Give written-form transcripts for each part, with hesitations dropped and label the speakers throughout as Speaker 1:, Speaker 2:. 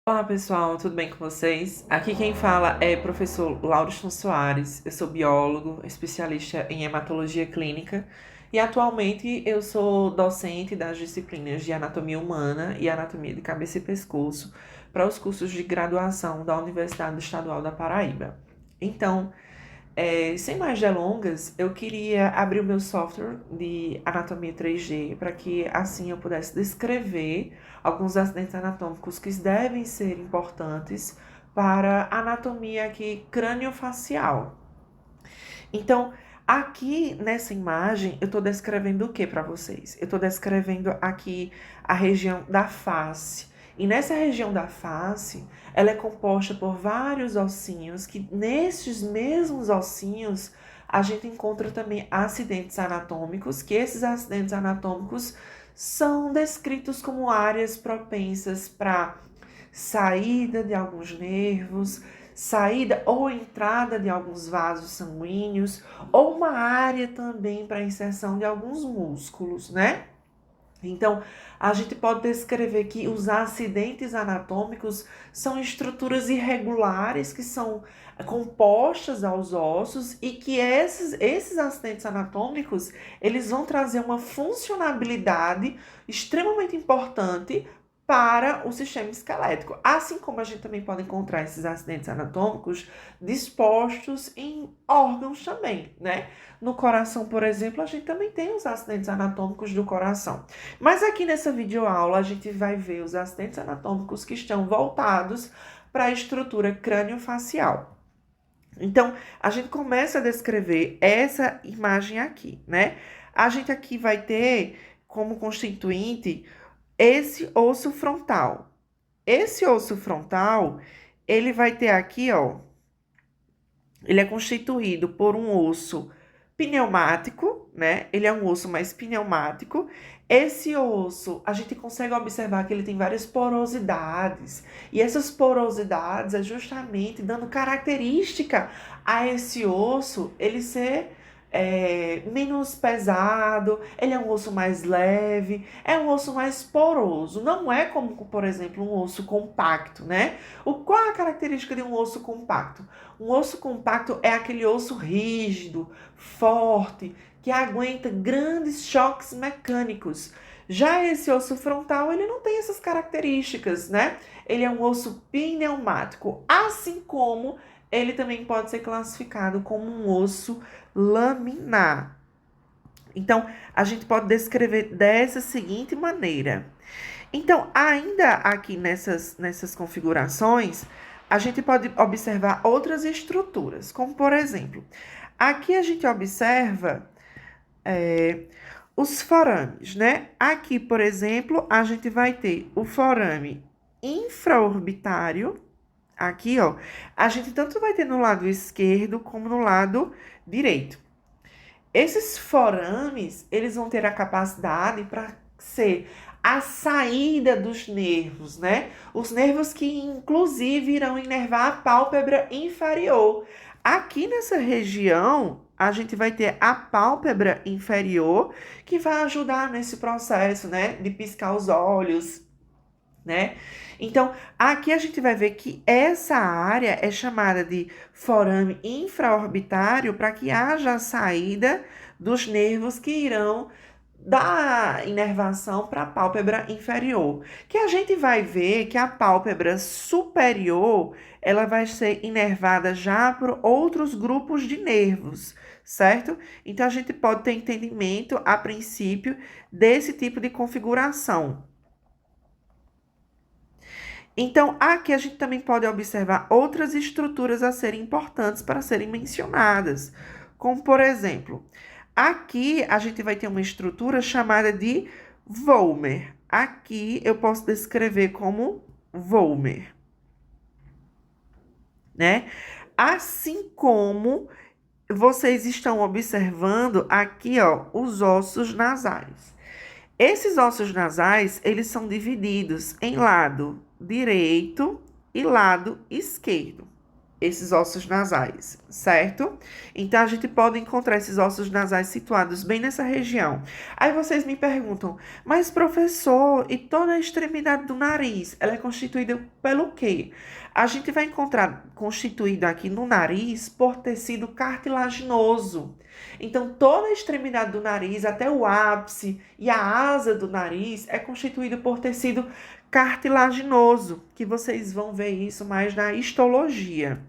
Speaker 1: Olá pessoal, tudo bem com vocês? Aqui quem fala é professor Lauriston Soares. Eu sou biólogo, especialista em hematologia clínica e atualmente eu sou docente das disciplinas de anatomia humana e anatomia de cabeça e pescoço para os cursos de graduação da Universidade Estadual da Paraíba. Então, sem mais delongas, eu queria abrir o meu software de anatomia 3D para que assim eu pudesse descrever alguns acidentes anatômicos que devem ser importantes para a anatomia aqui craniofacial. Então, aqui nessa imagem, eu estou descrevendo o que para vocês? Eu estou descrevendo aqui a região da face. E nessa região da face, ela é composta por vários ossinhos, que nesses mesmos ossinhos a gente encontra também acidentes anatômicos, que esses acidentes anatômicos são descritos como áreas propensas para saída de alguns nervos, saída ou entrada de alguns vasos sanguíneos, ou uma área também para inserção de alguns músculos, né? Então, a gente pode descrever que os acidentes anatômicos são estruturas irregulares que são compostas aos ossos e que esses acidentes anatômicos, eles vão trazer uma funcionabilidade extremamente importante para o sistema esquelético. Assim como a gente também pode encontrar esses acidentes anatômicos dispostos em órgãos também, né? No coração, por exemplo, a gente também tem os acidentes anatômicos do coração. Mas aqui nessa videoaula a gente vai ver os acidentes anatômicos que estão voltados para a estrutura crâniofacial. Então, a gente começa a descrever essa imagem aqui, né? A gente aqui vai ter como constituinte esse osso frontal. Esse osso frontal, ele vai ter aqui, ó, ele é constituído por um osso pneumático, né? Ele é um osso mais pneumático. Esse osso, a gente consegue observar que ele tem várias porosidades. E essas porosidades é justamente dando característica a esse osso, ele ser menos pesado, ele é um osso mais leve, é um osso mais poroso. Não é como, por exemplo, um osso compacto, né? Qual é a característica de um osso compacto? Um osso compacto é aquele osso rígido, forte, que aguenta grandes choques mecânicos. Já esse osso frontal, ele não tem essas características, né? Ele é um osso pneumático, assim como ele também pode ser classificado como um osso laminar. Então, a gente pode descrever dessa seguinte maneira. Então, ainda aqui nessas configurações, a gente pode observar outras estruturas, como por exemplo, aqui a gente observa os forames, né? Aqui, por exemplo, a gente vai ter o forame infraorbitário. Aqui, ó, a gente tanto vai ter no lado esquerdo como no lado direito. Esses forames, eles vão ter a capacidade para ser a saída dos nervos, né? Os nervos que inclusive irão inervar a pálpebra inferior. Aqui nessa região, a gente vai ter a pálpebra inferior, que vai ajudar nesse processo, né, de piscar os olhos, né? Então, aqui a gente vai ver que essa área é chamada de forame infraorbitário para que haja a saída dos nervos que irão dar inervação para a pálpebra inferior. Que a gente vai ver que a pálpebra superior, ela vai ser inervada já por outros grupos de nervos, certo? Então, a gente pode ter entendimento, a princípio, desse tipo de configuração. Então, aqui a gente também pode observar outras estruturas a serem importantes para serem mencionadas, como por exemplo, aqui a gente vai ter uma estrutura chamada de Vollmer. Aqui eu posso descrever como Vollmer, né? Assim como vocês estão observando aqui, ó, os ossos nasais. Esses ossos nasais, eles são divididos em lado direito e lado esquerdo. esses ossos nasais, certo? Então, a gente pode encontrar esses ossos nasais situados bem nessa região. Aí vocês me perguntam, mas professor, e toda a extremidade do nariz, ela é constituída pelo quê? A gente vai encontrar constituído aqui no nariz por tecido cartilaginoso. Então, toda a extremidade do nariz, até o ápice e a asa do nariz, é constituído por tecido cartilaginoso, que vocês vão ver isso mais na histologia.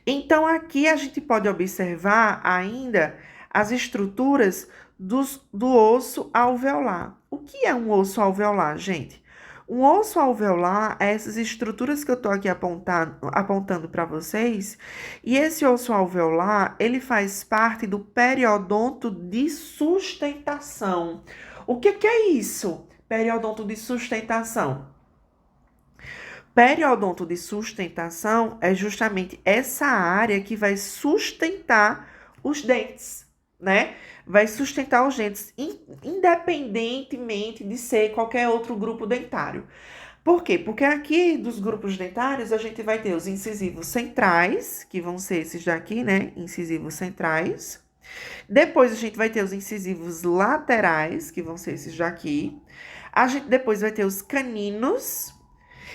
Speaker 1: Então, aqui a gente pode observar ainda as estruturas do osso alveolar. O que é um osso alveolar, gente? Um osso alveolar é essas estruturas que eu estou aqui apontando para vocês. E esse osso alveolar, ele faz parte do periodonto de sustentação. O que é isso? Periodonto de sustentação. Periodonto de sustentação é justamente essa área que vai sustentar os dentes, né? Vai sustentar os dentes, independentemente de ser qualquer outro grupo dentário. Por quê? Porque aqui dos grupos dentários a gente vai ter os incisivos centrais, que vão ser esses daqui, né? Incisivos centrais. Depois a gente vai ter os incisivos laterais, que vão ser esses daqui. A gente depois vai ter os caninos.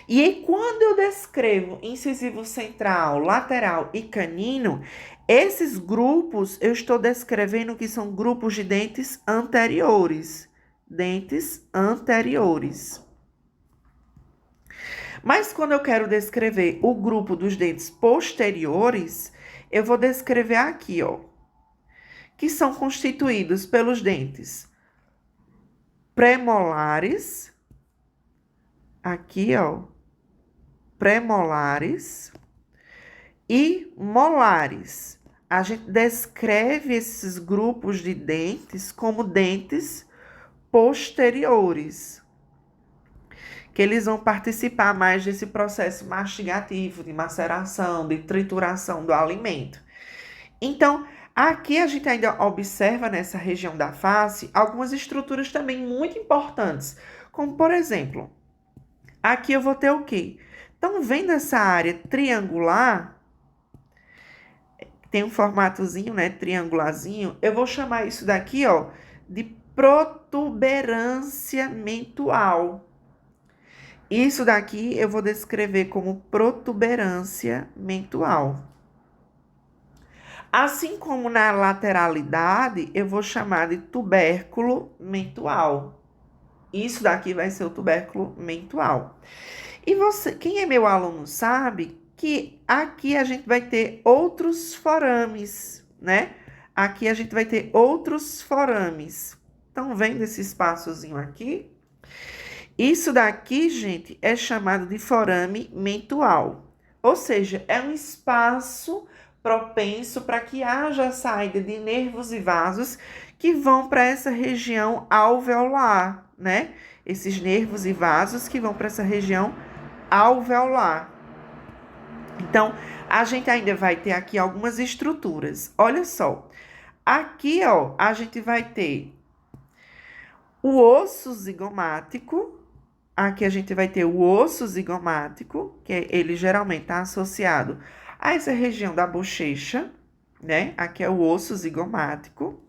Speaker 1: E aí, quando eu descrevo incisivo central, lateral e canino, esses grupos eu estou descrevendo que são grupos de dentes anteriores. Dentes anteriores. Mas quando eu quero descrever o grupo dos dentes posteriores, eu vou descrever aqui, ó, que são constituídos pelos dentes premolares, aqui, ó, premolares e molares. A gente descreve esses grupos de dentes como dentes posteriores, que eles vão participar mais desse processo mastigativo, de maceração, de trituração do alimento. Então, aqui a gente ainda observa nessa região da face algumas estruturas também muito importantes, como por exemplo, aqui eu vou ter o quê? Então, vendo essa área triangular, tem um formatozinho, né, triangularzinho, eu vou chamar isso daqui, ó, de protuberância mentual. Isso daqui eu vou descrever como protuberância mentual. Assim como na lateralidade, eu vou chamar de tubérculo mentual. Isso daqui vai ser o tubérculo mentual. E você, quem é meu aluno sabe que aqui a gente vai ter outros forames, né? Aqui a gente vai ter outros forames. Estão vendo esse espaçozinho aqui? Isso daqui, gente, é chamado de forame mentual. Ou seja, é um espaço propenso para que haja a saída de nervos e vasos que vão para essa região alveolar, né? Esses nervos e vasos que vão para essa região alveolar. Então, a gente ainda vai ter aqui algumas estruturas. Olha só. Aqui, ó, a gente vai ter o osso zigomático. Aqui a gente vai ter o osso zigomático, que ele geralmente está associado a essa região da bochecha, né? Aqui é o osso zigomático.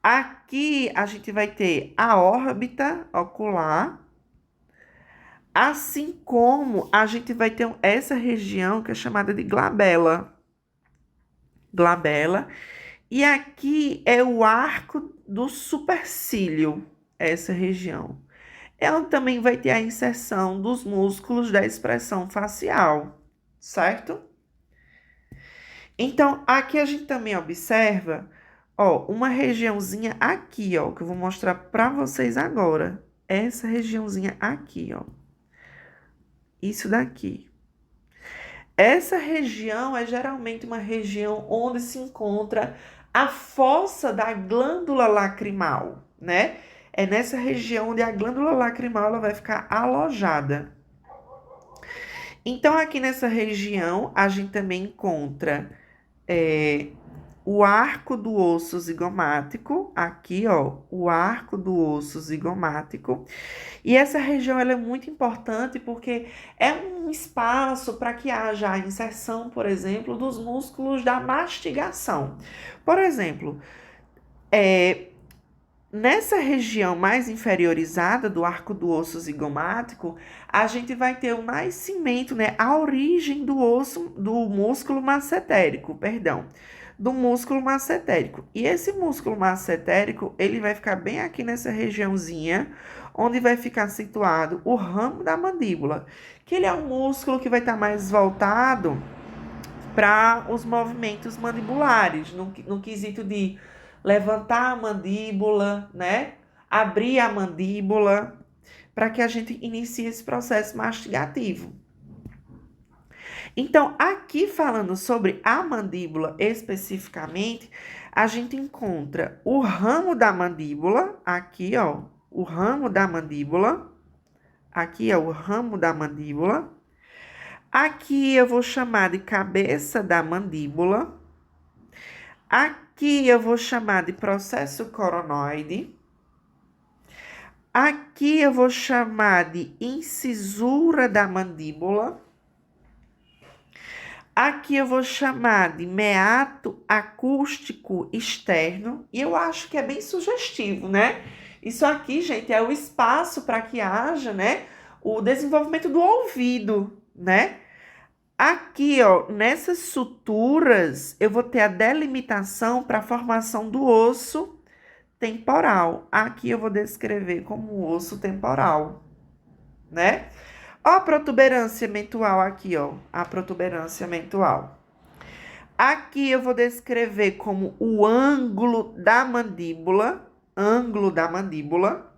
Speaker 1: Aqui a gente vai ter a órbita ocular, assim como a gente vai ter essa região que é chamada de glabela. Glabela. E aqui é o arco do supercílio, essa região. Ela também vai ter a inserção dos músculos da expressão facial, certo? Então, aqui a gente também observa, ó, uma regiãozinha aqui, ó, que eu vou mostrar para vocês agora. Essa regiãozinha aqui, ó. Isso daqui. Essa região é geralmente uma região onde se encontra a fossa da glândula lacrimal, né? É nessa região onde a glândula lacrimal ela vai ficar alojada. Então, aqui nessa região, a gente também encontra o arco do osso zigomático, aqui, ó, o arco do osso zigomático. E essa região ela é muito importante porque é um espaço para que haja a inserção, por exemplo, dos músculos da mastigação. Por exemplo, nessa região mais inferiorizada do arco do osso zigomático, a gente vai ter o nascimento, né, a origem do osso, do músculo massetérico, perdão, do músculo massetérico. E esse músculo massetérico, ele vai ficar bem aqui nessa regiãozinha, onde vai ficar situado o ramo da mandíbula, que ele é um músculo que vai estar mais voltado para os movimentos mandibulares, no quesito de levantar a mandíbula, né? Abrir a mandíbula, para que a gente inicie esse processo mastigativo. Então, aqui falando sobre a mandíbula especificamente, a gente encontra o ramo da mandíbula, aqui, ó, o ramo da mandíbula, aqui é o ramo da mandíbula. Aqui eu vou chamar de cabeça da mandíbula. Aqui eu vou chamar de processo coronoide. Aqui eu vou chamar de incisura da mandíbula. Aqui eu vou chamar de meato acústico externo. E eu acho que é bem sugestivo, né? Isso aqui, gente, é o espaço para que haja, né, o desenvolvimento do ouvido, né? Aqui, ó, nessas suturas, eu vou ter a delimitação para a formação do osso temporal. Aqui eu vou descrever como osso temporal, né? Ó a protuberância mentual aqui, ó, a protuberância mentual. Aqui eu vou descrever como o ângulo da mandíbula, ângulo da mandíbula.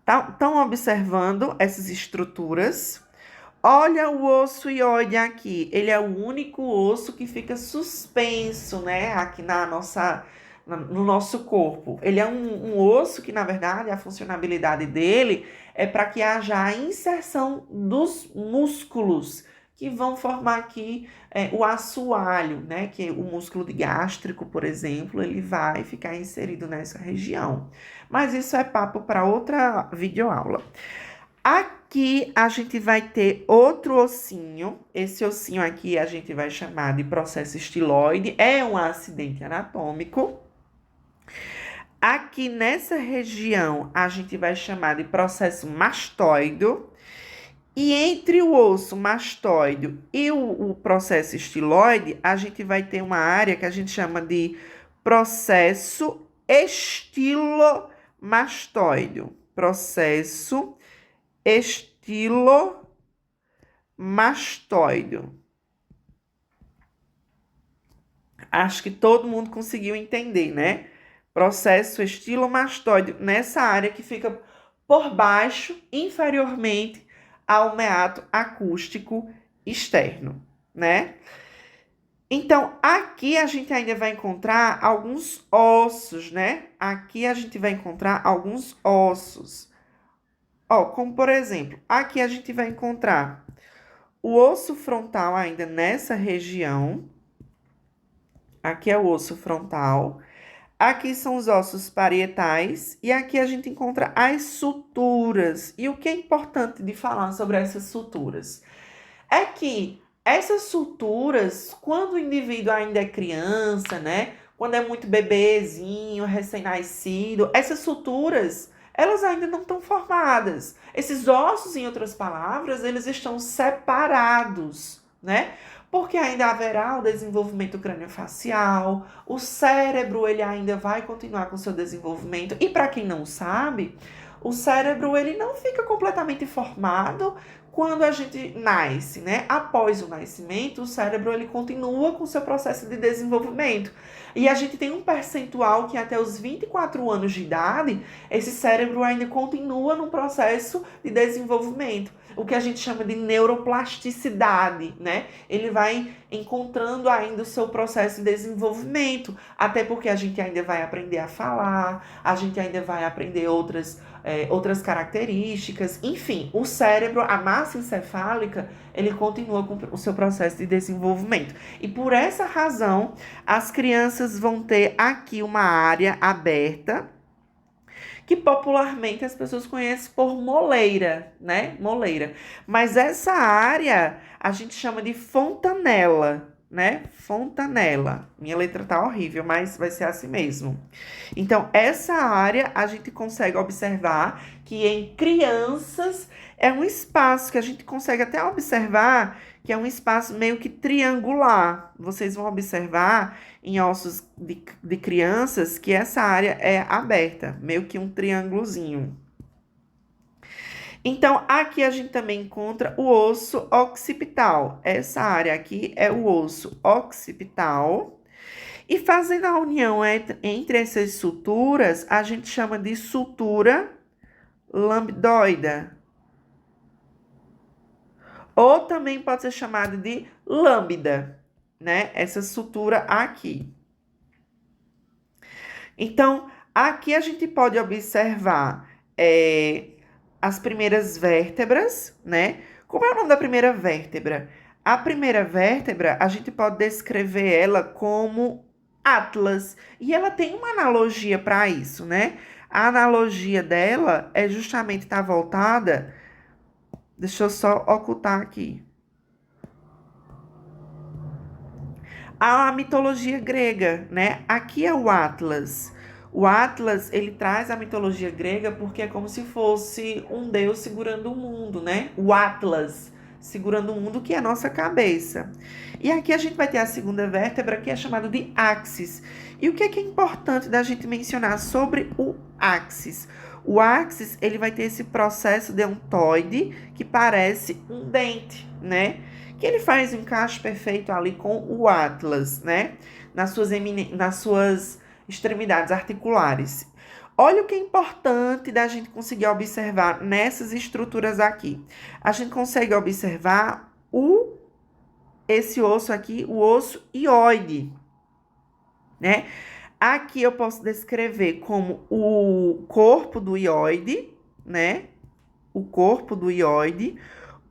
Speaker 1: Estão observando essas estruturas? Olha o osso ióide aqui, ele é o único osso que fica suspenso, né, aqui no nosso corpo. Ele é um osso que, na verdade, a funcionalidade dele é para que haja a inserção dos músculos que vão formar aqui o assoalho, né, que é o músculo gástrico, por exemplo, ele vai ficar inserido nessa região. Mas isso é papo para outra videoaula. Aqui a gente vai ter outro ossinho. Esse ossinho aqui a gente vai chamar de processo estiloide. É um acidente anatômico. Aqui nessa região a gente vai chamar de processo mastoideo. E entre o osso mastoideo e o processo estiloide, a gente vai ter uma área que a gente chama de processo estilomastoideo. Processo estilomastoideo. Acho que todo mundo conseguiu entender, né? Processo estilomastoideo nessa área que fica por baixo, inferiormente ao meato acústico externo, né? Então, aqui a gente ainda vai encontrar alguns ossos, né? Aqui a gente vai encontrar alguns ossos. Ó, como por exemplo, aqui a gente vai encontrar o osso frontal ainda nessa região. Aqui é o osso frontal. Aqui são os ossos parietais. E aqui a gente encontra as suturas. E o que é importante de falar sobre essas suturas? É que essas suturas, quando o indivíduo ainda é criança, né? Quando é muito bebezinho, recém-nascido, essas suturas, elas ainda não estão formadas. Esses ossos, em outras palavras, eles estão separados, né? Porque ainda haverá o desenvolvimento craniofacial, o cérebro ele ainda vai continuar com seu desenvolvimento. E para quem não sabe, o cérebro ele não fica completamente formado quando a gente nasce, né? Após o nascimento, o cérebro ele continua com seu processo de desenvolvimento. E a gente tem um percentual que até os 24 anos de idade, esse cérebro ainda continua num processo de desenvolvimento, o que a gente chama de neuroplasticidade, né? Ele vai encontrando ainda o seu processo de desenvolvimento, até porque a gente ainda vai aprender a falar, a gente ainda vai aprender outras outras características. Enfim, o cérebro, a massa encefálica, ele continua com o seu processo de desenvolvimento. E por essa razão, as crianças vão ter aqui uma área aberta, que popularmente as pessoas conhecem por moleira, né? Moleira. Mas essa área a gente chama de fontanela, né? Fontanela. Minha letra tá horrível, mas vai ser assim mesmo. Então, essa área a gente consegue observar que em crianças é um espaço que a gente consegue até observar que é um espaço meio que triangular. Vocês vão observar em ossos de crianças que essa área é aberta, meio que um triângulozinho. Então, aqui a gente também encontra o osso occipital. Essa área aqui é o osso occipital. E fazendo a união entre essas suturas, a gente chama de sutura lambdoide. Ou também pode ser chamada de lambda, né? Essa sutura aqui. Então, aqui a gente pode observar as primeiras vértebras, né? Como é o nome da primeira vértebra? A primeira vértebra, a gente pode descrever ela como Atlas. E ela tem uma analogia para isso, né? A analogia dela é justamente estar voltada. Deixa eu só ocultar aqui. A mitologia grega, né? Aqui é o Atlas. O Atlas, ele traz a mitologia grega porque é como se fosse um deus segurando o mundo, né? O Atlas segurando o mundo, que é a nossa cabeça. E aqui a gente vai ter a segunda vértebra, que é chamada de axis. E o que é importante da gente mencionar sobre o axis? O axis, ele vai ter esse processo dentoide que parece um dente, né? Que ele faz um encaixe perfeito ali com o Atlas, né? Nas suas extremidades articulares. Olha o que é importante da gente conseguir observar nessas estruturas aqui. A gente consegue observar esse osso aqui, o osso hioide, né? Aqui eu posso descrever como o corpo do hioide, né? O corpo do hioide,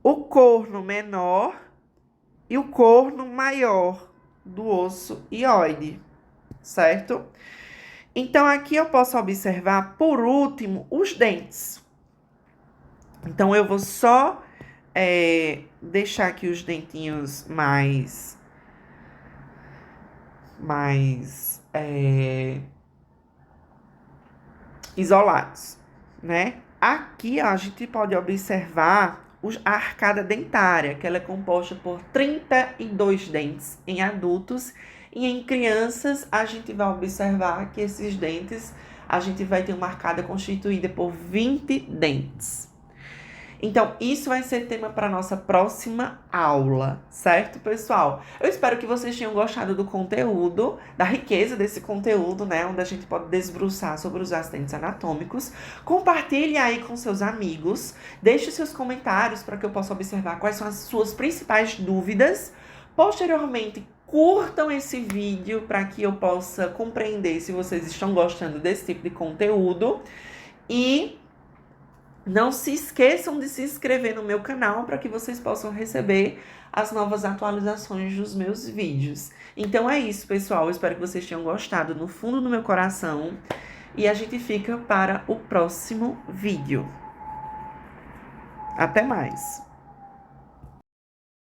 Speaker 1: o corno menor e o corno maior do osso hioide, certo? Então, aqui eu posso observar, por último, os dentes. Então, eu vou só deixar aqui os dentinhos mais isolados, né? Aqui, ó, a gente pode observar a arcada dentária, que ela é composta por 32 dentes em adultos. E em crianças, a gente vai observar que esses dentes, a gente vai ter uma arcada constituída por 20 dentes. Então, isso vai ser tema para nossa próxima aula, certo, pessoal? Eu espero que vocês tenham gostado do conteúdo, da riqueza desse conteúdo, né? Onde a gente pode desbruçar sobre os acidentes anatômicos. Compartilhe aí com seus amigos. Deixe seus comentários para que eu possa observar quais são as suas principais dúvidas. Posteriormente, curtam esse vídeo para que eu possa compreender se vocês estão gostando desse tipo de conteúdo. E não se esqueçam de se inscrever no meu canal para que vocês possam receber as novas atualizações dos meus vídeos. Então é isso, pessoal. Eu espero que vocês tenham gostado no fundo do meu coração. E a gente fica para o próximo vídeo. Até mais!